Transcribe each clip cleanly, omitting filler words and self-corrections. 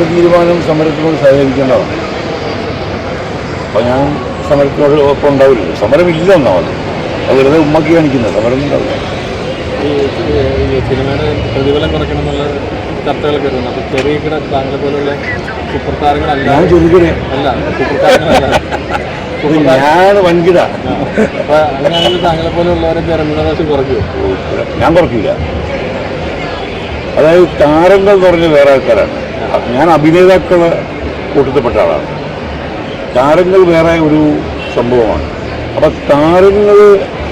അവരുടെ തീരുമാനം സമരത്തിനോട് സഹകരിക്കേണ്ടതാണ്. അപ്പോൾ ഞാൻ സമരത്തിനോട് ഒപ്പം ഉണ്ടാവില്ലല്ലോ. സമരമില്ല ഒന്നാമത്, അത് വെറുതെ ഉമ്മക്കി കാണിക്കുന്നത്. സമരം ഉണ്ടാവില്ല. ഈ സിനിമയുടെ പ്രതിഫലം കുറയ്ക്കണമെന്നുള്ള ചർച്ചകളൊക്കെ വരുന്നുണ്ട്. അപ്പോൾ ചെറിയ കിട താങ്കളെ പോലുള്ള സൂപ്പർ താരങ്ങളല്ല. ഞാൻ ചെറുകിട അല്ല, സൂപ്പർ താരങ്ങളല്ല, ഞാൻ വൻകിട. അപ്പോൾ അങ്ങനെയാണെങ്കിൽ താങ്കളെ പോലെയുള്ളവരൊക്കെ റെമ്യൂണറേഷൻ കുറയ്ക്കുമോ? ഞാൻ കുറയ്ക്കില്ല. അതായത് താരങ്ങൾ എന്ന് പറഞ്ഞ വേറെ ആൾക്കാരാണ്. ഞാൻ അഭിനേതാക്കളെ കൂട്ടത്തിൽപ്പെട്ട ആളാണ്. താരങ്ങൾ വേറെ ഒരു സംഭവമാണ്. അപ്പം താരങ്ങൾ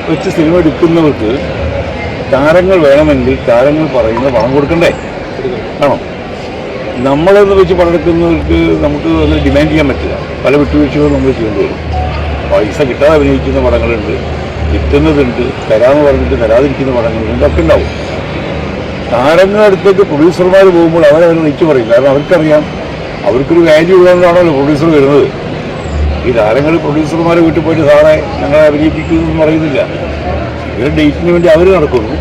വെച്ച് സിനിമ എടുക്കുന്നവർക്ക് താരങ്ങൾ വേണമെങ്കിൽ താരങ്ങൾ പറയുന്ന പണം കൊടുക്കണ്ടേ? ആണോ? നമ്മളെന്ന് വെച്ച് പണമെടുക്കുന്നവർക്ക് നമുക്ക് അത് ഡിമാൻഡ് ചെയ്യാൻ പറ്റില്ല. പല വിട്ടുവീഴ്ചകളും നമ്മൾ ചെയ്യേണ്ടി വരും. പൈസ കിട്ടാതെ അഭിനയിക്കുന്ന പടങ്ങളുണ്ട്, കിട്ടുന്നതുണ്ട്, തരാമെന്ന് പറഞ്ഞിട്ട് തരാതിരിക്കുന്ന പടങ്ങളുണ്ട്, ഇതൊക്കെ ഉണ്ടാവും. താരങ്ങളുടെ അടുത്തേക്ക് പ്രൊഡ്യൂസർമാർ പോകുമ്പോൾ അവരവർ നിൽച്ചു പറയും. കാരണം അവർക്കറിയാം അവർക്കൊരു വാല്യൂ ഉള്ളതുകൊണ്ടാണല്ലോ പ്രൊഡ്യൂസർ വരുന്നത്. ഈ താരങ്ങൾ പ്രൊഡ്യൂസർമാരെ വീട്ടിൽ പോയിട്ട് സാറേ ഞങ്ങളെ അഭിനയിപ്പിക്കുമെന്ന് പറയുന്നില്ല. ഇവരുടെ ഡേറ്റിന് വേണ്ടി അവർ നടക്കുന്നു.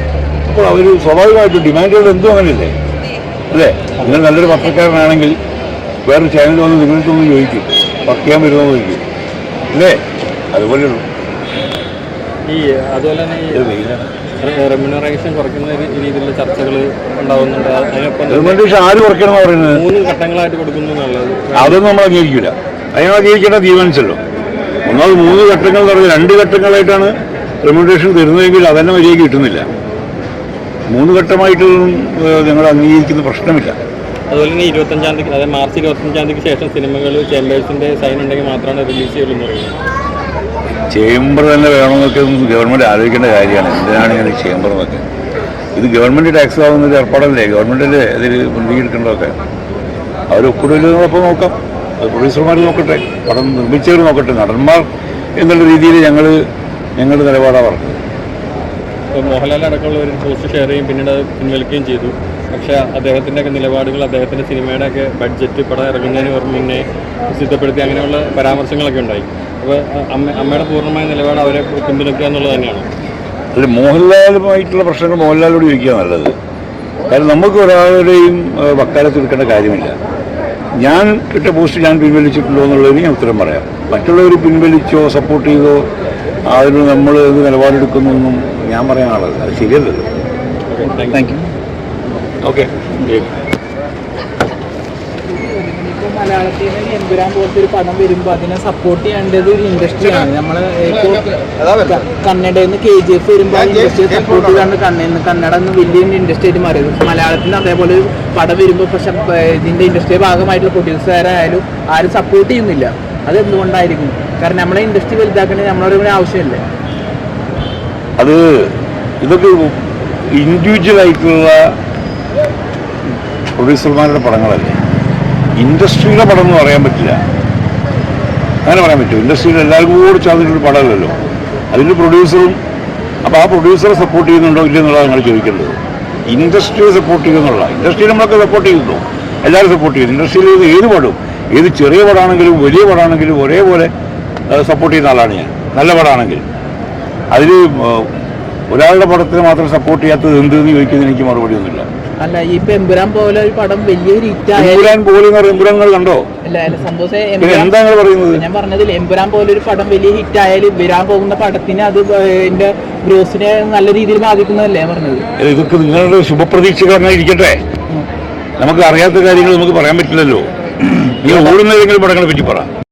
അപ്പോൾ അവർ സ്വാഭാവികമായിട്ടും ഡിമാൻഡുകൾ എന്തും അങ്ങനെയല്ലേ അല്ലേ? നിങ്ങൾ നല്ലൊരു പത്രക്കാരനാണെങ്കിൽ വേറൊരു ചാനൽ വന്ന് നിങ്ങൾക്കൊന്ന് ചോദിക്കും, വർക്ക് ചെയ്യാൻ വരുമെന്ന് ചോദിക്കും അല്ലേ? അതുപോലെയുള്ളൂ. അതുപോലെ തന്നെ റെമ്യൂണറേഷൻ കുറയ്ക്കുന്ന രീതിയിലുള്ള ചർച്ചകൾ ഉണ്ടാകുന്നുണ്ട്. റെമ്യൂണറേഷൻ ആര് കുറയ്ക്കണം പറയുന്നത്? 3 ഘട്ടങ്ങളായിട്ട് കൊടുക്കുന്നു എന്നുള്ളത് അതൊന്നും നമ്മൾ അംഗീകരിക്കില്ല. അതിനെ അംഗീകരിക്കേണ്ട തീരുമാനിച്ചല്ലോ. ഒന്നാമത് 3 ഘട്ടങ്ങൾ എന്ന് പറഞ്ഞാൽ 2 ഘട്ടങ്ങളായിട്ടാണ് റെമ്യൂണറേഷൻ തരുന്നതെങ്കിൽ അതെന്നെ മര്യാദയ്ക്ക് കിട്ടുന്നില്ല. 3 ഘട്ടമായിട്ടൊന്നും ഞങ്ങൾ അംഗീകരിക്കുന്ന പ്രശ്നമില്ല. അതുപോലെ തന്നെ 25-ാം തീയതി, അതായത് മാർച്ച് 25-ാം തീയതിക്ക് ശേഷം സിനിമകൾ ചേംബേഴ്സിൻ്റെ സൈൻ ഉണ്ടെങ്കിൽ മാത്രമാണ് റിലീസ് ചെയ്യുള്ളൂ എന്ന് പറയുന്നത്. ചേംബർ തന്നെ വേണമെന്നൊക്കെ ഗവൺമെൻറ് ആലോചിക്കേണ്ട കാര്യമാണ്. എന്തിനാണ് ഇങ്ങനെ ചേംബർ എന്നൊക്കെ? ഇത് ഗവൺമെൻറ് ടാക്സ് ആവുന്നൊരു ഏർപ്പാടല്ലേ? ഗവൺമെൻറ്റിൻ്റെ ഇതിൽ മുൻകൈയെടുക്കേണ്ടതൊക്കെ അവർ ഒപ്പിടുന്നപ്പോൾ നോക്കാം. അത് പ്രൊഡ്യൂസർമാർ നോക്കട്ടെ, പടം നിർമ്മിച്ചവർ നോക്കട്ടെ. നടന്മാർ എന്നുള്ള രീതിയിൽ ഞങ്ങളുടെ നിലപാടാണ് പറഞ്ഞത്. ഇപ്പോൾ മോഹൻലാൽ അടക്കമുള്ള ഒരു പോസ്റ്റ് ഷെയർ ചെയ്യും, പിന്നീട് അത് പിൻവലിക്കുകയും ചെയ്തു. പക്ഷേ അദ്ദേഹത്തിൻ്റെയൊക്കെ നിലപാടുകൾ, അദ്ദേഹത്തിൻ്റെ സിനിമയുടെയൊക്കെ ബഡ്ജറ്റ് പടം ഇറങ്ങുന്നതിന് മുന്നേ സിദ്ധപ്പെടുത്തി അങ്ങനെയുള്ള പരാമർശങ്ങളൊക്കെ ഉണ്ടായി. അപ്പോൾ അമ്മയുടെ പൂർണ്ണമായ നിലപാട് അവരെ പിന്തുണയ്ക്കുക എന്നുള്ളത് തന്നെയാണ്. അല്ല, മോഹൻലാലുമായിട്ടുള്ള പ്രശ്നങ്ങൾ മോഹൻലാലോട് ചോദിക്കുക നല്ലത്. കാരണം നമുക്ക് ഒരാളുടെയും വക്കാലത്ത് എടുക്കേണ്ട കാര്യമില്ല. ഞാൻ ഇട്ട പോസ്റ്റ് ഞാൻ പിൻവലിച്ചിട്ടുണ്ടോ എന്നുള്ളതിന് ഞാൻ ഉത്തരം പറയാം. മറ്റുള്ളവർ പിൻവലിച്ചോ സപ്പോർട്ട് ചെയ്തോ അതിന് നമ്മൾ നിലപാടെടുക്കുന്നൊന്നും ഞാൻ പറയാൻ ആളല്ല. അത് ശരിയല്ലല്ലോ. Thank you. ഓക്കെ. ഇപ്പോൾ മലയാളത്തിൽ നിന്ന് എമ്പുരാൻ പോലത്തെ ഒരു പടം വരുമ്പോൾ അതിനെ സപ്പോർട്ട് ചെയ്യേണ്ടത് ഒരു ഇൻഡസ്ട്രിയാണ്. നമ്മൾ ഇപ്പോൾ കന്നഡയിൽ നിന്ന് KGF വരുമ്പോൾ ഇൻഡസ്ട്രിയെ സപ്പോർട്ട് ചെയ്താണ് കന്നഡ എന്ന് വലിയ ഇൻഡസ്ട്രി ആയിട്ട് മാറിയത്. മലയാളത്തിൽ നിന്ന് അതേപോലെ ഒരു പടം വരുമ്പോൾ പക്ഷെ ഇതിൻ്റെ ഇൻഡസ്ട്രിയുടെ ഭാഗമായിട്ടുള്ള പ്രൊഡ്യൂസറായാലും ആരും സപ്പോർട്ട് ചെയ്യുന്നില്ല. അതെന്തുകൊണ്ടായിരിക്കും? കാരണം നമ്മളെ ഇൻഡസ്ട്രി വലുതാക്കണമെങ്കിൽ നമ്മളൊരു ആവശ്യമില്ലേ? അത് ഇതൊക്കെ ഇൻഡിവിജ്വലായിട്ടുള്ള പ്രൊഡ്യൂസർമാരുടെ പടങ്ങളല്ലേ. ഇൻഡസ്ട്രിയുടെ പടം എന്ന് പറയാൻ പറ്റില്ല. അങ്ങനെ പറയാൻ പറ്റും? ഇൻഡസ്ട്രിയിൽ എല്ലാവർക്കും കൂടി ചേർന്നിട്ടൊരു പടമല്ലല്ലോ. അതിൻ്റെ പ്രൊഡ്യൂസറും. അപ്പോൾ ആ പ്രൊഡ്യൂസറെ സപ്പോർട്ട് ചെയ്യുന്നുണ്ടോ ഇല്ലെന്നുള്ളത് നിങ്ങൾ ചോദിക്കേണ്ടത്. ഇൻഡസ്ട്രിയെ സപ്പോർട്ട് ചെയ്യുന്നുള്ള ഇൻഡസ്ട്രിയിൽ നമ്മളൊക്കെ സപ്പോർട്ട് ചെയ്യുന്നു. എല്ലാവരും സപ്പോർട്ട് ചെയ്യുന്നു. ഇൻഡസ്ട്രിയിൽ ഏത് പടവും, ഏത് ചെറിയ പടമാണെങ്കിലും വലിയ പടമാണെങ്കിലും ഒരേപോലെ സപ്പോർട്ട് ചെയ്യുന്ന ആളാണ് ഞാൻ. നല്ല പടമാണെങ്കിൽ അതിൽ ഒരാളുടെ പടത്തിന് മാത്രം സപ്പോർട്ട് ചെയ്യാത്തത് എന്തെന്ന് ചോദിക്കുന്നത് എനിക്ക് മറുപടി ഒന്നുമില്ല. അല്ല, ഇപ്പൊ എമ്പുരാൻ പോലെ ഒരു പടം വലിയൊരു എമ്പുരാൻ പോലെ എമ്പുരാൻ കണ്ടോ? എന്താ പറയുന്നത്? ഞാൻ പറഞ്ഞതിൽ എമ്പുരാൻ പോലെ ഒരു പടം വലിയ ഹിറ്റ് ആയാലും വരാൻ പോകുന്ന പടത്തിന് അത് എന്റെ ഗ്രോസിനെ നല്ല രീതിയിൽ ബാധിക്കുന്നതല്ലേ പറഞ്ഞത്? ഇതൊക്കെ നിങ്ങളുടെ ശുഭപ്രതീക്ഷകളായിരിക്കട്ടെ. നമുക്ക് അറിയാത്ത കാര്യങ്ങൾ നമുക്ക് പറയാൻ പറ്റില്ലല്ലോ. നീ ഓടുന്ന ഏതെങ്കിലും പടങ്ങളെ പറ്റി പറ.